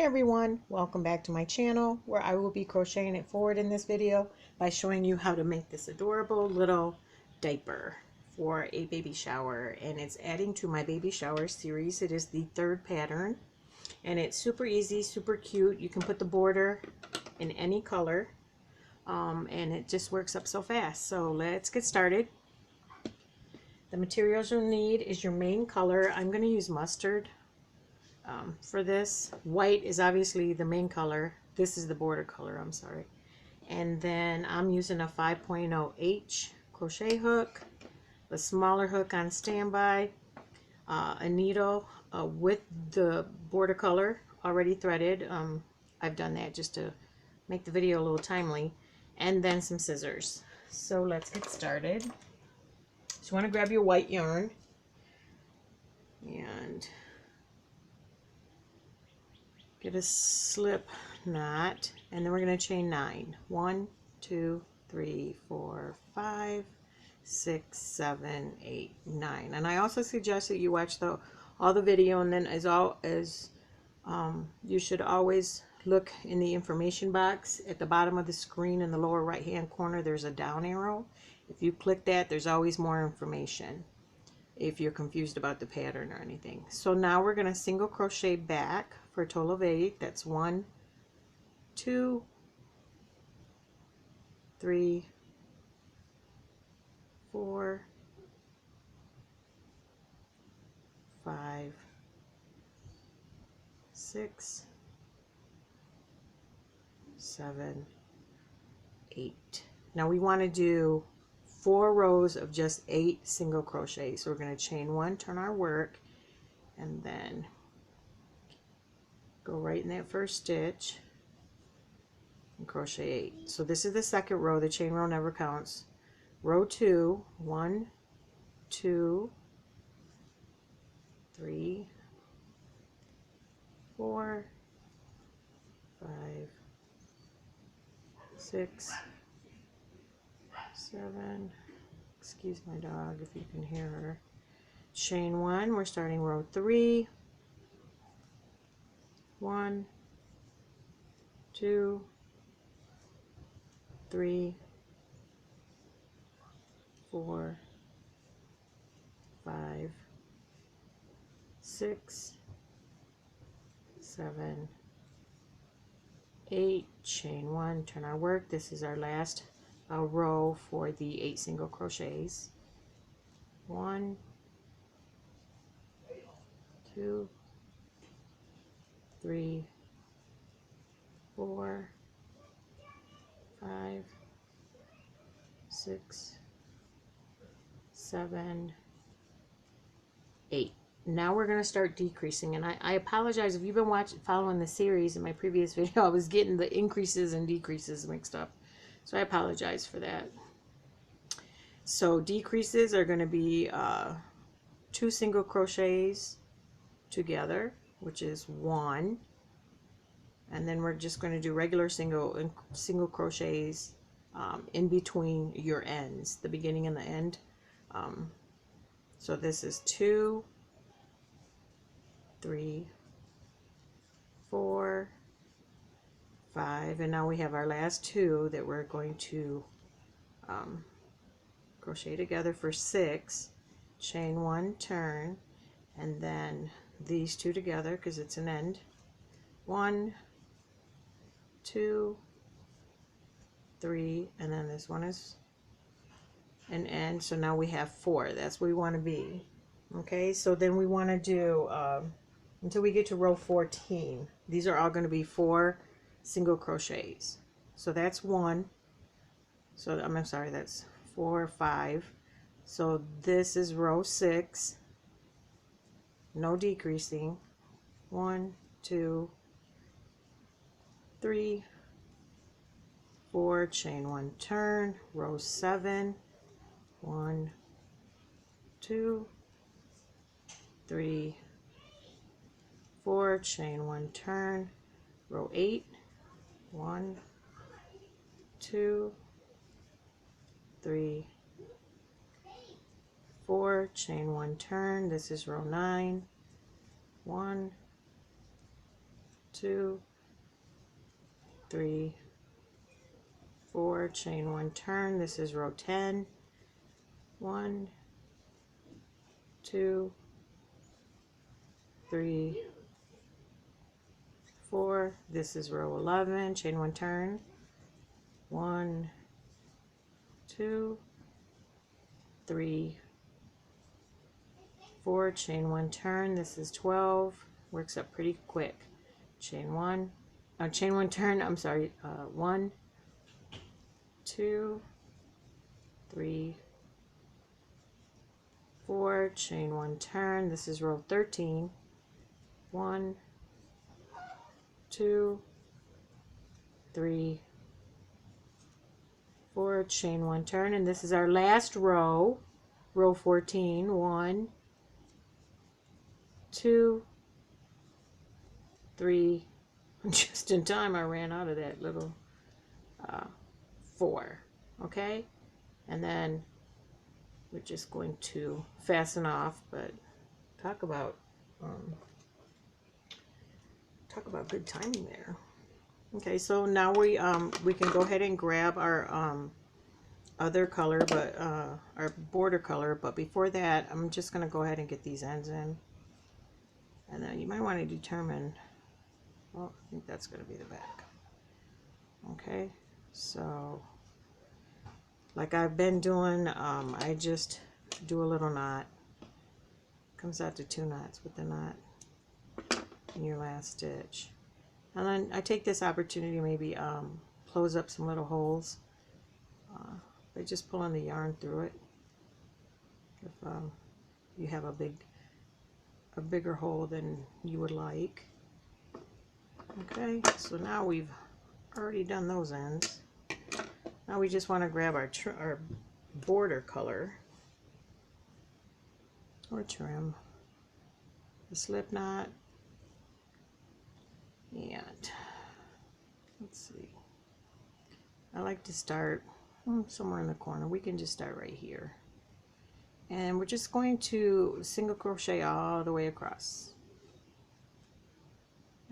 Hi everyone, welcome back to my channel where I will be crocheting it forward in this video by showing you how to make this adorable little diaper for a baby shower, and it's adding to my baby shower series. It is the third pattern and it's super easy, super cute. You can put the border in any color and it just works up so fast. So let's get started. The materials you'll need is your main color. I'm going to use mustard. For this, white is obviously the main color. This is the border color, I'm sorry. And then I'm using a 5.0H crochet hook, a smaller hook on standby, a needle with the border color already threaded. I've done that just to make the video a little timely, and then some scissors. So let's get started. So you want to grab your white yarn and get a slip knot, and then we're going to chain 9. 1, 2, 3, 4, 5, 6, 7, 8, 9. And I also suggest that you watch all the video, and then you should always look in the information box at the bottom of the screen in the lower right hand corner. There's a down arrow. If you click that, there's always more information if you're confused about the pattern or anything. So now we're going to single crochet back for a total of 8. That's 1, 2, 3, 4, 5, 6, 7, 8. Now we want to do 4 rows of just 8 single crochets. So we're going to chain 1, turn our work, and then go right in that first stitch and crochet 8. So this is the second row. The chain row never counts. Row 2, 1, 2, 3, 4, 5, 6, 7. Excuse my dog if you can hear her. Chain 1. We're starting row 3. 1, 2, 3, 4, 5, 6, 7, 8. Chain 1, turn our work. This is our last row for the 8 single crochets. 1, 2, 3, 4, 5, 6, 7, 8. Now we're going to start decreasing, and I apologize if you've been following the series. In my previous video I was getting the increases and decreases mixed up, so I apologize for that. So decreases are going to be 2 single crochets together, which is 1, and then we're just going to do regular single crochets in between your ends, the beginning and the end. So this is 2, 3, 4, 5, and now we have our last 2 that we're going to crochet together for 6. Chain 1, turn, and then these 2 together because it's an end. 1, 2, 3, and then this one is an end. So now we have 4. That's where we want to be. Okay, so then we want to do until we get to row 14. These are all going to be 4 single crochets. So that's 1. So I'm sorry, that's 4, 5. So this is row 6. No decreasing. 1, 2, 3, 4, chain 1, turn, row 7. 1, 2, 3, 4, chain 1, turn, row 8. 1, 2, 3, 4, chain 1, turn. This is row 9. 1, 2, 3, 4, chain 1, turn. This is row 10. 1, 2, 3, 4. This is row 11, chain 1, turn. 1, 2, 3, 4, chain 1, turn. This is 12. Works up pretty quick. Chain 1, chain 1, turn. I'm sorry. 1, 2, 3, 4, chain 1, turn. This is row 13. 1, 2, 3, 4, chain 1, turn, and this is our last row, row 14. 1, 2, 3, just in time I ran out of that little 4. Okay, and then we're just going to fasten off. But talk about good timing there. Okay, so now we can go ahead and grab our other color, but our border color. But before that, I'm just going to go ahead and get these ends in, and then you might want to determine. Well, I think that's going to be the back. Okay, so like I've been doing, I just do a little knot. Comes out to 2 knots with the knot in your last stitch. And then I take this opportunity to maybe close up some little holes by just pulling the yarn through it. If you have a bigger hole than you would like. Okay, so now we've already done those ends. Now we just want to grab our border color or trim, the slip knot. And let's see, I like to start somewhere in the corner. We can just start right here, and we're just going to single crochet all the way across.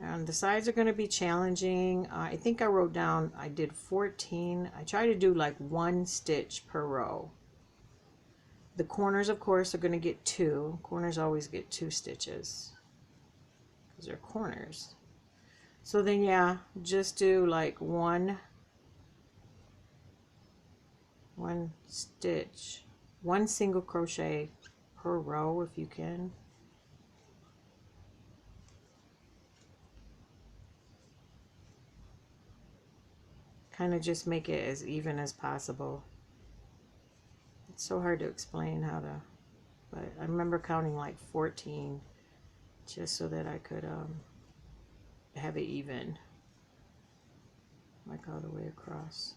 And the sides are going to be challenging. I think I wrote down I did 14. I try to do like 1 stitch per row. The corners, of course, are going to get 2. Corners always get 2 stitches because they're corners. So then, yeah, just do like one stitch, 1 single crochet per row if you can. Kind of just make it as even as possible. It's so hard to explain how to, but I remember counting like 14 just so that I could have it even, like all the way across.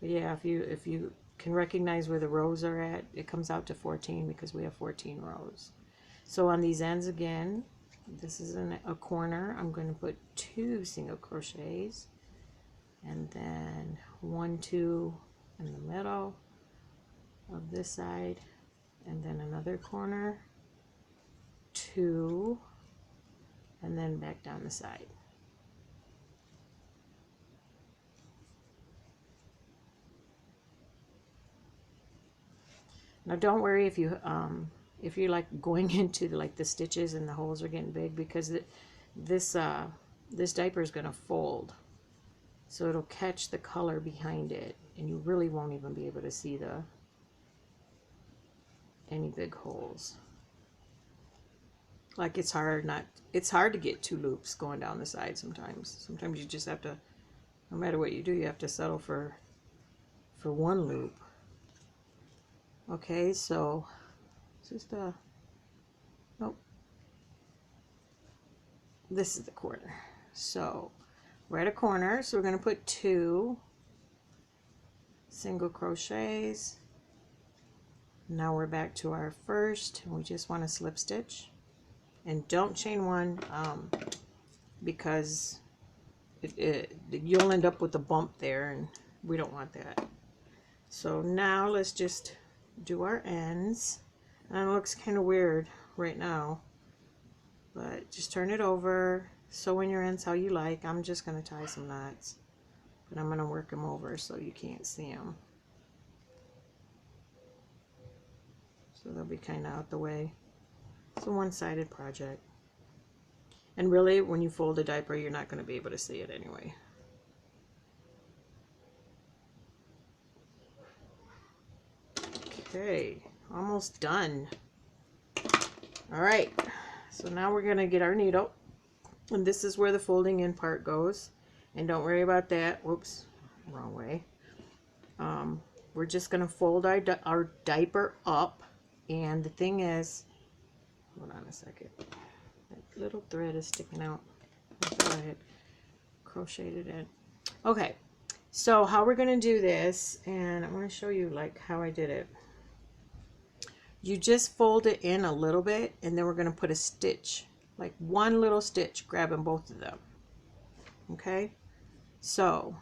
But yeah, if you can recognize where the rows are at, it comes out to 14 because we have 14 rows. So on these ends again, this is a corner. I'm going to put 2 single crochets, and then 1, 2 in the middle of this side, and then another corner, 2, and then back down the side. Now don't worry if you're like going into like the stitches and the holes are getting big, because this diaper is going to fold, so it'll catch the color behind it, and you really won't even be able to see any big holes. Like it's hard to get 2 loops going down the side sometimes. Sometimes you just have to, no matter what you do, you have to settle for 1 loop. Okay, so just nope. This is the corner. So we're at a corner, so we're going to put 2 single crochets. Now we're back to our first, and we just want to slip stitch, and don't chain 1 because you'll end up with a bump there, and we don't want that. So now let's just do our ends. And it looks kind of weird right now, but just turn it over, sew in your ends how you like. I'm just going to tie some knots, but I'm going to work them over so you can't see them. So they'll be kind of out the way. It's a one-sided project. And really, when you fold a diaper, you're not going to be able to see it anyway. Okay, almost done. All right, so now we're going to get our needle. And this is where the folding in part goes. And don't worry about that. Whoops, wrong way. We're just going to fold our diaper up. And the thing is, hold on a second. That little thread is sticking out. I thought I had crocheted it. Okay, so how we're going to do this, and I'm going to show you like how I did it. You just fold it in a little bit, and then we're going to put a stitch, like one little stitch, grabbing both of them. Okay, so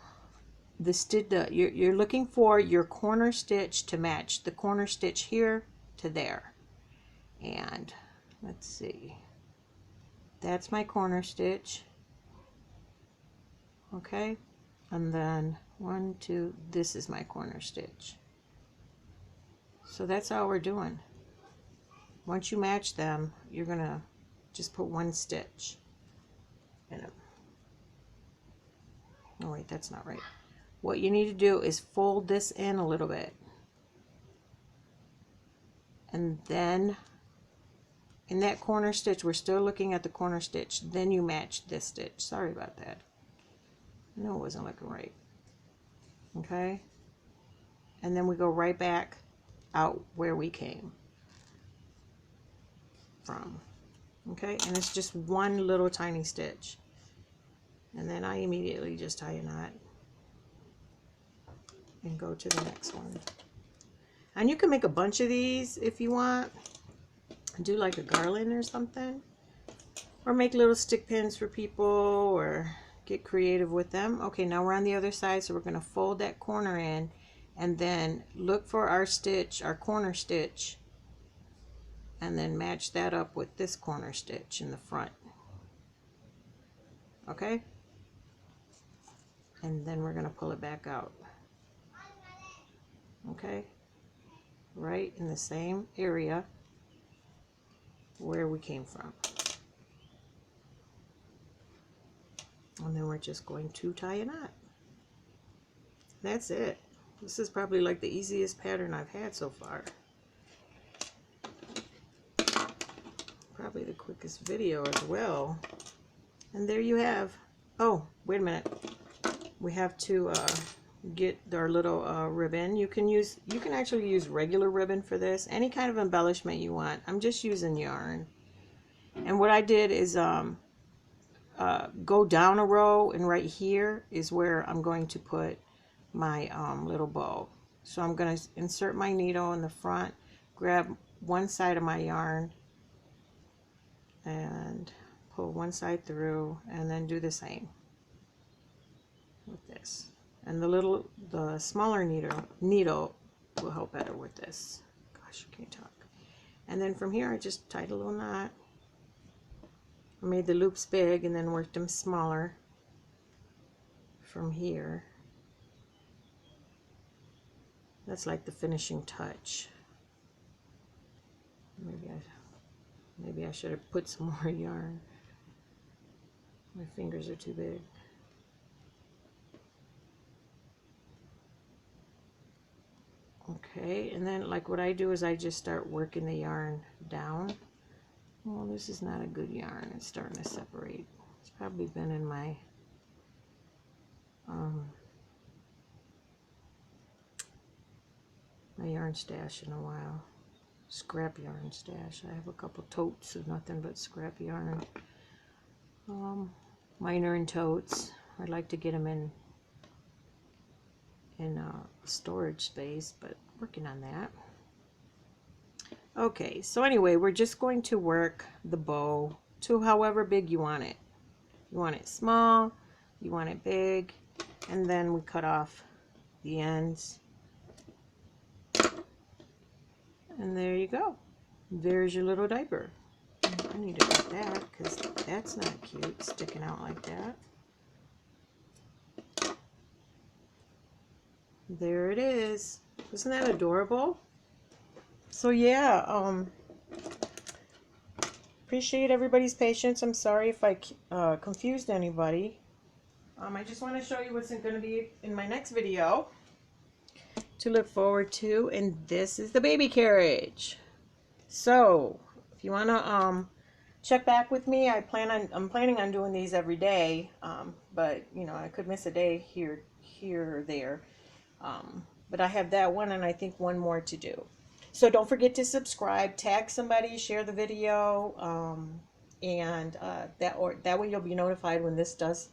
the stitch you're looking for your corner stitch to match the corner stitch here to there. And let's see, that's my corner stitch. Okay, and then 1, 2, this is my corner stitch. So that's all we're doing. Once you match them, you're gonna just put one stitch in them. Oh wait, that's not right. What you need to do is fold this in a little bit, and then in that corner stitch, we're still looking at the corner stitch, then you match this stitch. Sorry about that. I know it wasn't looking right. Okay, and then we go right back out where we came from. Okay, and it's just one little tiny stitch, and then I immediately just tie a knot and go to the next one. And you can make a bunch of these if you want, do like a garland or something, or make little stick pins for people, or get creative with them. Okay, now we're on the other side, so we're going to fold that corner in, and then look for our stitch, our corner stitch, and then match that up with this corner stitch in the front. Okay, and then we're going to pull it back out. Okay, right in the same area where we came from. And then we're just going to tie a knot. That's it. This is probably like the easiest pattern I've had so far. Probably the quickest video as well. And there you have. Oh, wait a minute. We have to get our little ribbon. You can actually use regular ribbon for this. Any kind of embellishment you want. I'm just using yarn. And what I did is go down a row, and right here is where I'm going to put my little bow. So I'm going to insert my needle in the front, grab one side of my yarn, and pull one side through, and then do the same with this. And the smaller needle will help better with this. Gosh, I can't talk. And then from here, I just tied a little knot. I made the loops big and then worked them smaller from here. That's like the finishing touch. Maybe I should have put some more yarn. My fingers are too big. Okay, and then like what I do is I just start working the yarn down. Well, this is not a good yarn. It's starting to separate. It's probably been in my my yarn stash in a while. Scrap yarn stash. I have a couple totes of nothing but scrap yarn. Mine are in totes. I'd like to get them in storage space, but working on that. Okay, so anyway, we're just going to work the bow to however big you want it. You want it small, you want it big, and then we cut off the ends. And there you go. There's your little diaper. I need to cut that because that's not cute, sticking out like that. There it is. Isn't that adorable? So yeah, appreciate everybody's patience. I'm sorry if I confused anybody. I just want to show you what's going to be in my next video to look forward to, and this is the baby carriage. So if you want to check back with me, I'm planning on doing these every day, but you know, I could miss a day here or there, but I have that one and I think one more to do. So don't forget to subscribe, tag somebody, share the video, and that way you'll be notified when this does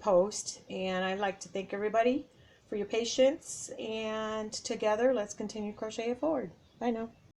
post. And I'd like to thank everybody for your patience, and together let's continue crochet it forward. Bye now.